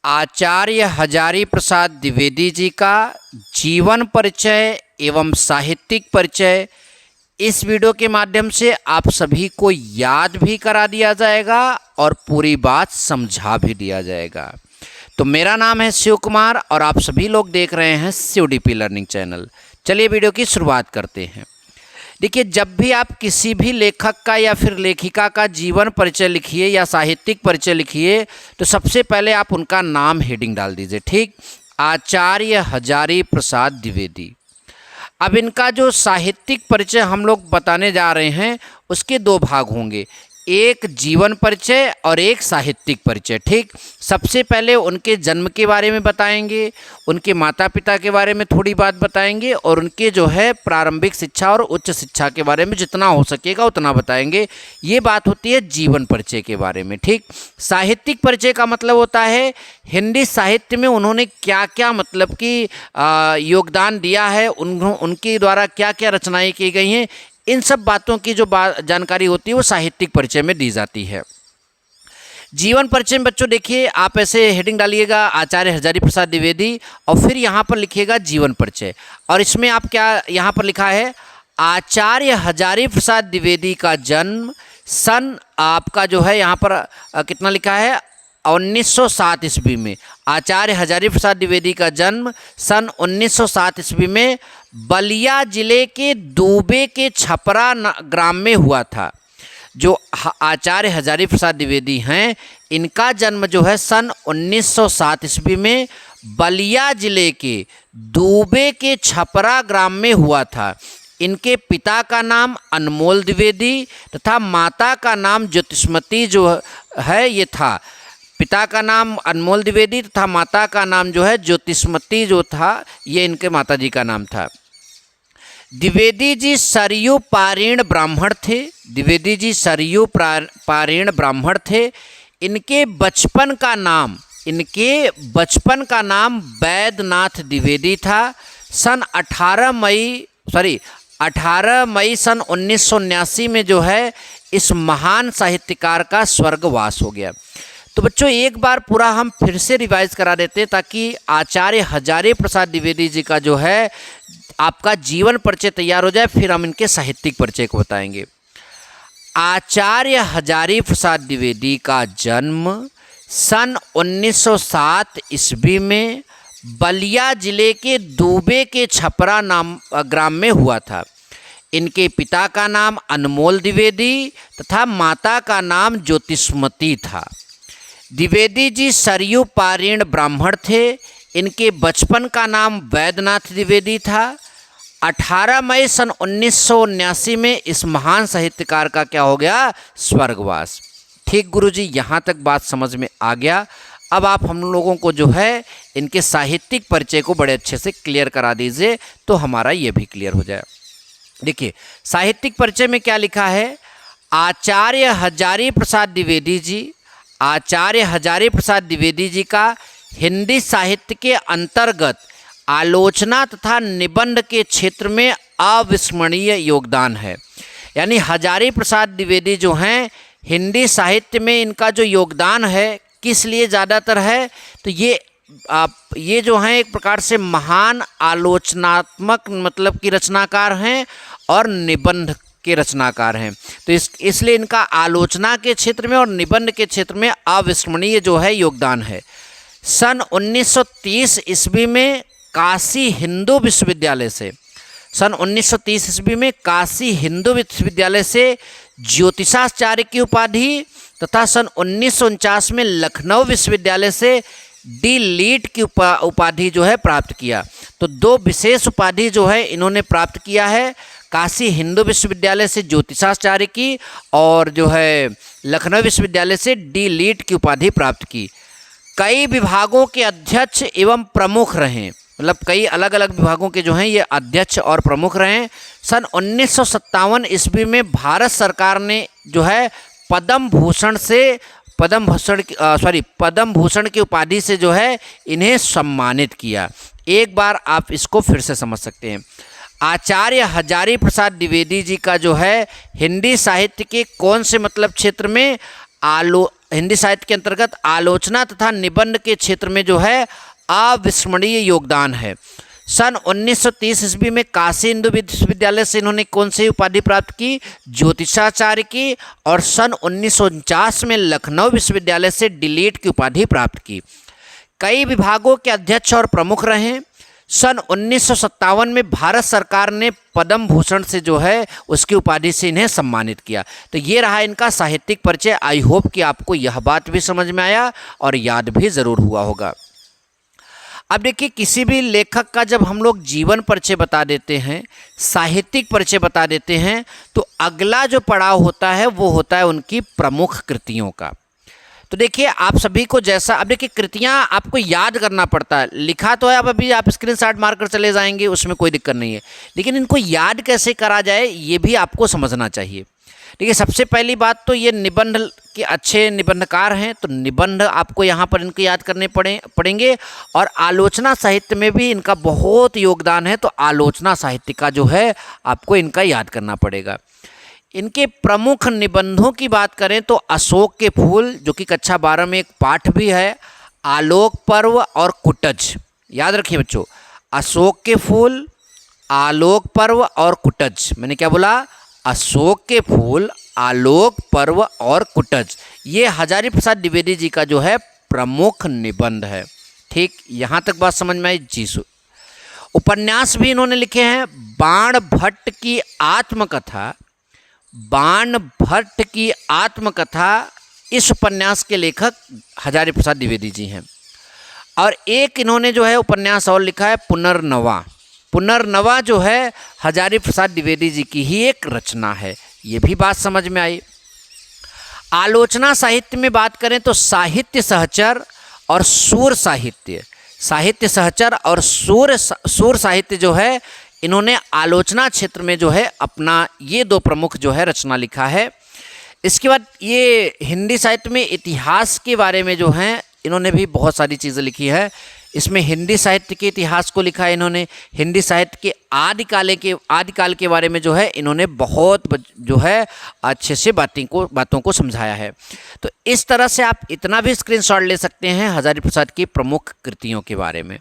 आचार्य हजारी प्रसाद द्विवेदी जी का जीवन परिचय एवं साहित्यिक परिचय इस वीडियो के माध्यम से आप सभी को याद भी करा दिया जाएगा और पूरी बात समझा भी दिया जाएगा। तो मेरा नाम है शिव कुमार और आप सभी लोग देख रहे हैं शिवडीपी लर्निंग चैनल। चलिए वीडियो की शुरुआत करते हैं। देखिए, जब भी आप किसी भी लेखक का या फिर लेखिका का जीवन परिचय लिखिए या साहित्यिक परिचय लिखिए तो सबसे पहले आप उनका नाम हेडिंग डाल दीजिए। ठीक, आचार्य हजारी प्रसाद द्विवेदी। अब इनका जो साहित्यिक परिचय हम लोग बताने जा रहे हैं उसके दो भाग होंगे, एक जीवन परिचय और एक साहित्यिक परिचय। ठीक, सबसे पहले उनके जन्म के बारे में बताएंगे, उनके माता पिता के बारे में थोड़ी बात बताएंगे और उनके जो है प्रारंभिक शिक्षा और उच्च शिक्षा के बारे में जितना हो सकेगा उतना बताएंगे। ये बात होती है जीवन परिचय के बारे में। ठीक, साहित्यिक परिचय का मतलब होता है हिंदी साहित्य में उन्होंने क्या क्या मतलब कि योगदान दिया है, उनके द्वारा क्या क्या रचनाएँ की गई हैं, इन सब बातों की जो जानकारी होती है वो साहित्यिक परिचय में दी जाती है। जीवन परिचय में बच्चों देखिए, आप ऐसे हेडिंग डालिएगा आचार्य हजारी प्रसाद द्विवेदी और फिर यहाँ पर लिखिएगा जीवन परिचय। और इसमें आप क्या यहाँ पर लिखा है, आचार्य हजारी प्रसाद द्विवेदी का जन्म सन आपका जो है यहाँ पर कितना लिखा है 1907 ईस्वी में। आचार्य हजारी प्रसाद द्विवेदी का जन्म सन 1907 ईस्वी में बलिया जिले के दूबे के छपरा ग्राम में हुआ था। जो आचार्य हजारी प्रसाद द्विवेदी हैं इनका जन्म जो है सन 1907 ईस्वी में बलिया जिले के दूबे के छपरा ग्राम में हुआ था। इनके पिता का नाम अनमोल द्विवेदी तथा माता का नाम ज्योतिष्मती जो है ये था। पिता का नाम अनमोल द्विवेदी तथा माता का नाम जो है ज्योतिष्मती जो था ये इनके माता जी का नाम था। द्विवेदी जी सरयू पारीण ब्राह्मण थे। द्विवेदी जी सरयू पारीण ब्राह्मण थे। इनके बचपन का नाम वैद्यनाथ द्विवेदी था। सन 18 मई सन 1979 में जो है इस महान साहित्यकार का स्वर्गवास हो गया। तो बच्चों एक बार पूरा हम फिर से रिवाइज करा देते हैं ताकि आचार्य हजारी प्रसाद द्विवेदी जी का जो है आपका जीवन परिचय तैयार हो जाए, फिर हम इनके साहित्यिक परिचय को बताएंगे। आचार्य हजारी प्रसाद द्विवेदी का जन्म सन 1907 ईस्वी में बलिया जिले के दूबे के छपरा ग्राम में हुआ था। इनके पिता का नाम अनमोल द्विवेदी तथा माता का नाम ज्योतिष्मती था। द्विवेदी जी सरयू पारीण ब्राह्मण थे। इनके बचपन का नाम वैद्यनाथ द्विवेदी था। 18 मई सन 1979 में इस महान साहित्यकार का क्या हो गया, स्वर्गवास। ठीक गुरुजी, यहाँ तक बात समझ में आ गया। अब आप हम लोगों को जो है इनके साहित्यिक परिचय को बड़े अच्छे से क्लियर करा दीजिए तो हमारा ये भी क्लियर हो जाए। देखिए साहित्यिक परिचय में क्या लिखा है, आचार्य हजारी प्रसाद द्विवेदी जी, आचार्य हजारी प्रसाद द्विवेदी जी का हिंदी साहित्य के अंतर्गत आलोचना तथा निबंध के क्षेत्र में अविस्मरणीय योगदान है। यानी हजारी प्रसाद द्विवेदी जो हैं हिंदी साहित्य में इनका जो योगदान है किस लिए ज़्यादातर है, तो ये जो हैं एक प्रकार से महान आलोचनात्मक मतलब की रचनाकार हैं और निबंध के रचनाकार हैं। तो इसलिए इनका आलोचना के क्षेत्र में और निबंध के क्षेत्र में अविस्मरणीय जो है योगदान है। सन 1930 ईस्वी में काशी हिंदू विश्वविद्यालय से ज्योतिषाचार्य की उपाधि तथा सन 1949 में लखनऊ विश्वविद्यालय से डी लीट की उपाधि जो है प्राप्त किया। तो दो विशेष उपाधि जो है इन्होंने प्राप्त किया है, काशी हिंदू विश्वविद्यालय से ज्योतिषाचार्य की और जो है लखनऊ विश्वविद्यालय से डी लीट की उपाधि प्राप्त की। कई विभागों के अध्यक्ष एवं प्रमुख रहे, मतलब कई अलग अलग विभागों के जो हैं ये अध्यक्ष और प्रमुख रहे। सन 1957 ईस्वी में भारत सरकार ने जो है पद्म भूषण की उपाधि से जो है इन्हें सम्मानित किया। एक बार आप इसको फिर से समझ सकते हैं। आचार्य हजारी प्रसाद द्विवेदी जी का जो है हिंदी साहित्य के कौन से मतलब क्षेत्र में हिंदी साहित्य के अंतर्गत आलोचना तथा निबंध के क्षेत्र में जो है अविस्मरणीय योगदान है। सन 1930 ईस्वी में काशी हिंदू विश्वविद्यालय से इन्होंने कौन सी उपाधि प्राप्त की? ज्योतिषाचार्य की। और सन 1949 में लखनऊ विश्वविद्यालय से डीलिट की उपाधि प्राप्त की। कई विभागों के अध्यक्ष और प्रमुख रहे। सन 1957 में भारत सरकार ने पद्म भूषण से जो है उसकी उपाधि से इन्हें सम्मानित किया। तो ये रहा इनका साहित्यिक परिचय। आई होप कि आपको यह बात भी समझ में आया और याद भी ज़रूर हुआ होगा। अब देखिए, किसी भी लेखक का जब हम लोग जीवन परिचय बता देते हैं, साहित्यिक परिचय बता देते हैं, तो अगला जो पड़ाव होता है वो होता है उनकी प्रमुख कृतियों का। तो देखिए, आप सभी को जैसा, अब देखिए कृतियाँ आपको याद करना पड़ता है। लिखा तो है, अब अभी आप स्क्रीनशॉट मारकर चले जाएंगे, उसमें कोई दिक्कत नहीं है, लेकिन इनको याद कैसे करा जाए ये भी आपको समझना चाहिए। देखिए, सबसे पहली बात तो ये निबंध के अच्छे निबंधकार हैं, तो निबंध आपको यहाँ पर इनको याद करने पड़ेंगे। और आलोचना साहित्य में भी इनका बहुत योगदान है, तो आलोचना साहित्य का जो है आपको इनका याद करना पड़ेगा। इनके प्रमुख निबंधों की बात करें तो अशोक के फूल, जो कि कक्षा 12 में एक पाठ भी है, आलोक पर्व और कुटज। याद रखिए बच्चों, अशोक के फूल, आलोक पर्व और कुटज। मैंने क्या बोला? अशोक के फूल, आलोक पर्व और कुटज। ये हजारी प्रसाद द्विवेदी जी का जो है प्रमुख निबंध है। ठीक, यहाँ तक बात समझ में आई जी। उपन्यास भी इन्होंने लिखे हैं। बाण भट्ट की आत्मकथा, बाण भट्ट की आत्मकथा, इस उपन्यास के लेखक हजारी प्रसाद द्विवेदी जी हैं। और एक इन्होंने जो है उपन्यास और लिखा है, पुनर्नवा। पुनर्नवा जो है हजारी प्रसाद द्विवेदी जी की ही एक रचना है। ये भी बात समझ में आई। आलोचना साहित्य में बात करें तो साहित्य सहचर और सूर साहित्य, साहित्य सहचर और सूर साहित्य जो है, इन्होंने आलोचना क्षेत्र में जो है अपना ये दो प्रमुख जो है रचना लिखा है। इसके बाद ये हिंदी साहित्य में इतिहास के बारे में जो हैं इन्होंने भी बहुत सारी चीज़ें लिखी है। इसमें हिंदी साहित्य के इतिहास को लिखा है इन्होंने। हिंदी साहित्य के आदिकाल के बारे में जो है इन्होंने बहुत जो है अच्छे से बातों को समझाया है। तो इस तरह से आप इतना भी स्क्रीनशॉट ले सकते हैं हजारी प्रसाद की प्रमुख कृतियों के बारे में।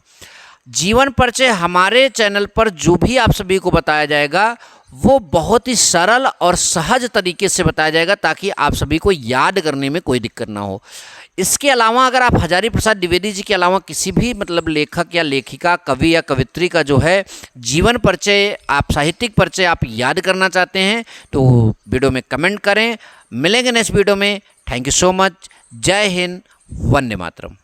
जीवन परिचय हमारे चैनल पर जो भी आप सभी को बताया जाएगा वो बहुत ही सरल और सहज तरीके से बताया जाएगा, ताकि आप सभी को याद करने में कोई दिक्कत ना हो। इसके अलावा अगर आप हजारी प्रसाद द्विवेदी जी के अलावा किसी भी मतलब लेखक या लेखिका, कवि या कवित्री का जो है जीवन परिचय, आप साहित्यिक परिचय आप याद करना चाहते हैं तो वीडियो में कमेंट करें। मिलेंगे नेक्स्ट वीडियो में। Thank you so much. जय हिंद, वंदे मातरम।